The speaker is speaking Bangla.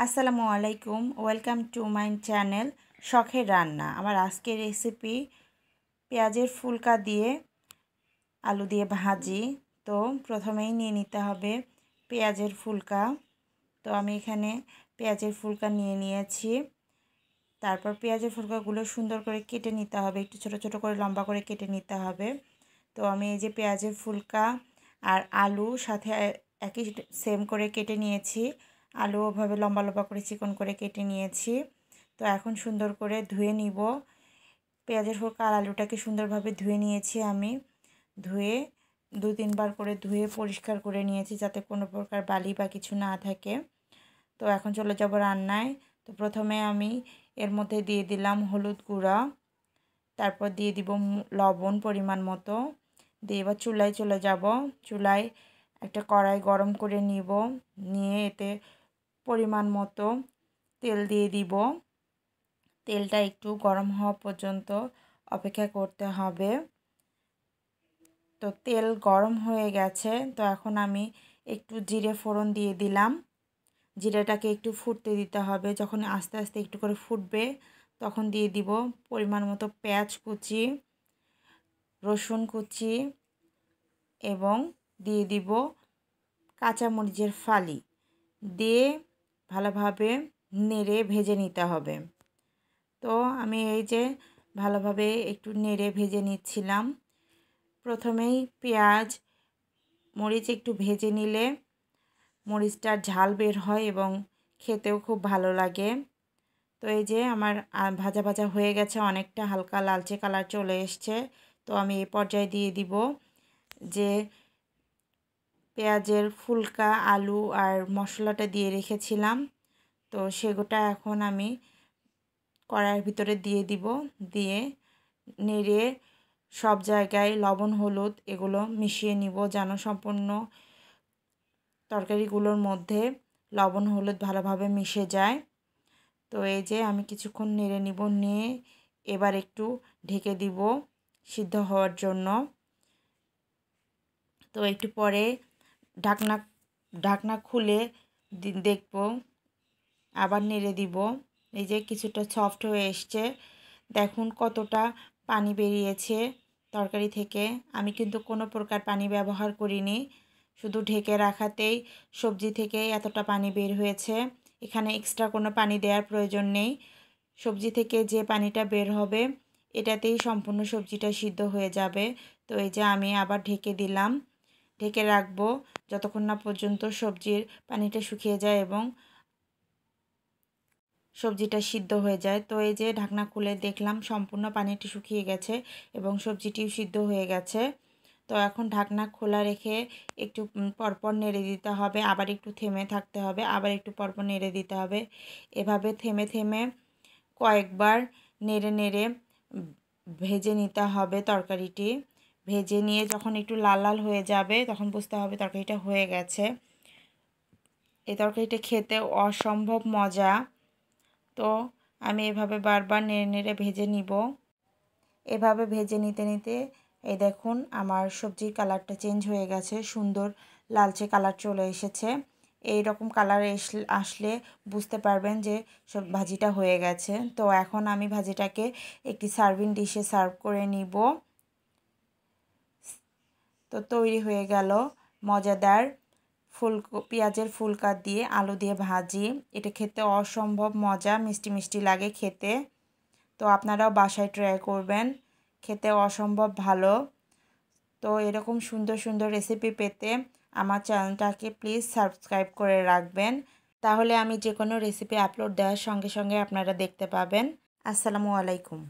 আসসালামু আলাইকুম, ওয়েলকাম টু মাই চ্যানেল শখের রান্না। আমার আজকের রেসিপি পেঁয়াজের ফুলকা দিয়ে আলু দিয়ে ভাজি। তো প্রথমেই নিয়ে নিতে হবে পেঁয়াজের ফুলকা। তো আমি এখানে পেঁয়াজের ফুলকা নিয়ে নিয়েছি। তারপর পেঁয়াজের ফুলকাগুলো সুন্দর করে কেটে নিতে হবে, একটু ছোট ছোট করে লম্বা করে কেটে নিতে হবে। তো আমি এই যে পেঁয়াজের ফুলকা আর আলু সাথে একই সেম করে কেটে নিয়েছি। আলু ওভাবে লম্বা লম্বা করে চিকন করে কেটে নিয়েছি। তো এখন সুন্দর করে ধুয়ে নিব। পেঁয়াজের ফুলকা আর আলুটাকে সুন্দরভাবে ধুয়ে নিয়েছি আমি। ধুয়ে 2-3 বার করে ধুয়ে পরিষ্কার করে নিয়েছি, যাতে কোনো প্রকার বালি বা কিছু না থাকে। তো এখন চলে যাব রান্নায়। তো প্রথমে আমি এর মধ্যে দিয়ে দিলাম হলুদ গুঁড়া, তারপর দিয়ে দিব লবণ পরিমাণ মতো, দিয়ে এবার চুলায় চলে যাব। চুলায় একটা কড়াই গরম করে নিব, নিয়ে এতে পরিমাণ মতো তেল দিয়ে দিব। তেলটা একটু গরম হওয়া পর্যন্ত অপেক্ষা করতে হবে। তো তেল গরম হয়ে গেছে। তো এখন আমি একটু জিরে ফোড়ন দিয়ে দিলাম। জিরাটাকে একটু ফুটতে দিতে হবে। যখন আস্তে আস্তে একটু করে ফুটবে তখন দিয়ে দিব পরিমাণ মতো পেঁয়াজ কুচি, রসুন কুচি এবং দিয়ে দিব কাঁচামরিচের ফালি। দিয়ে ভালোভাবে নেড়ে ভেজে নিতে হবে। তো আমি এই যে ভালোভাবে একটু নেড়ে ভেজে নিচ্ছিলাম। প্রথমেই পেঁয়াজ মরিচ একটু ভেজে নিলে মরিচটার ঝাল বের হয় এবং খেতেও খুব ভালো লাগে। তো এই যে আমার ভাজা ভাজা হয়ে গেছে, অনেকটা হালকা লালচে কালার চলে এসছে। তো আমি এই পর্যায়ে দিয়ে দিব যে পেঁয়াজের ফুলকা, আলু আর মশলাটা দিয়ে রেখেছিলাম। তো সেগুলো এখন আমি কড়াইয়ের ভিতরে দিয়ে দিব। দিয়ে নেড়ে সব জায়গায় লবণ হলুদ এগুলো মিশিয়ে নিব, যেন সম্পূর্ণ তরকারিগুলোর মধ্যে লবণ হলুদ ভালোভাবে মিশে যায়। তো এই যে আমি কিছুক্ষণ নেড়ে নিব, নিয়ে এবার একটু ঢেকে দিব সিদ্ধ হওয়ার জন্য। তো একটু পরে ঢাকনা ঢাকনা খুলে দেখব, আবার নেড়ে দিব। এই যে কিছুটা সফট হয়ে এসছে, দেখুন কতটা পানি বেরিয়েছে তরকারি থেকে। আমি কিন্তু কোনো প্রকার পানি ব্যবহার করিনি, শুধু ঢেকে রাখাতেই সবজি থেকে এতটা পানি বের হয়েছে। এখানে এক্সট্রা কোনো পানি দেওয়ার প্রয়োজন নেই। সবজি থেকে যে পানিটা বের হবে এটাতেই সম্পূর্ণ সবজিটা সিদ্ধ হয়ে যাবে। তো এই যে আমি আবার ঢেকে দিলাম, ঢেকে রাখবো যতক্ষণ না পর্যন্ত সবজির পানিটা শুকিয়ে যায় এবং সবজিটা সিদ্ধ হয়ে যায়। তো এই যে ঢাকনা খুলে দেখলাম সম্পূর্ণ পানিটি শুকিয়ে গেছে এবং সবজিটিও সিদ্ধ হয়ে গেছে। তো এখন ঢাকনা খোলা রেখে একটু পরপর নেড়ে দিতে হবে, আবার একটু থেমে থাকতে হবে, আবার একটু পরপর নেড়ে দিতে হবে। এভাবে থেমে থেমে কয়েকবার নেড়ে নেড়ে ভেজে নিতে হবে তরকারিটি। ভেজে নিয়ে যখন একটু লাল লাল হয়ে যাবে তখন বুঝতে হবে তরকারিটা হয়ে গেছে। এই তরকারিটা খেতে অসম্ভব মজা। তো আমি এভাবে বারবার নেড়ে নেড়ে ভেজে নিব। এভাবে ভেজে নিতে নিতে এই দেখুন আমার সবজির কালারটা চেঞ্জ হয়ে গেছে, সুন্দর লালচে কালার চলে এসেছে। এই রকম কালার আসলে বুঝতে পারবেন যে সব ভাজিটা হয়ে গেছে। তো এখন আমি ভাজিটাকে একটি সার্ভিং ডিশে সার্ভ করে নিব। তো তৈরি হয়ে গেল মজাদার পেঁয়াজের ফুলকা দিয়ে আলু দিয়ে ভাজি। এটা খেতে অসম্ভব মজা, মিষ্টি মিষ্টি লাগে খেতে। তো আপনারাও বাসায় ট্রাই করবেন, খেতে অসম্ভব ভালো। তো এরকম সুন্দর সুন্দর রেসিপি পেতে আমার চ্যানেলটাকে প্লিজ সাবস্ক্রাইব করে রাখবেন, তাহলে আমি যে কোনো রেসিপি আপলোড দেওয়ার সঙ্গে সঙ্গে আপনারা দেখতে পাবেন। আসসালামু আলাইকুম।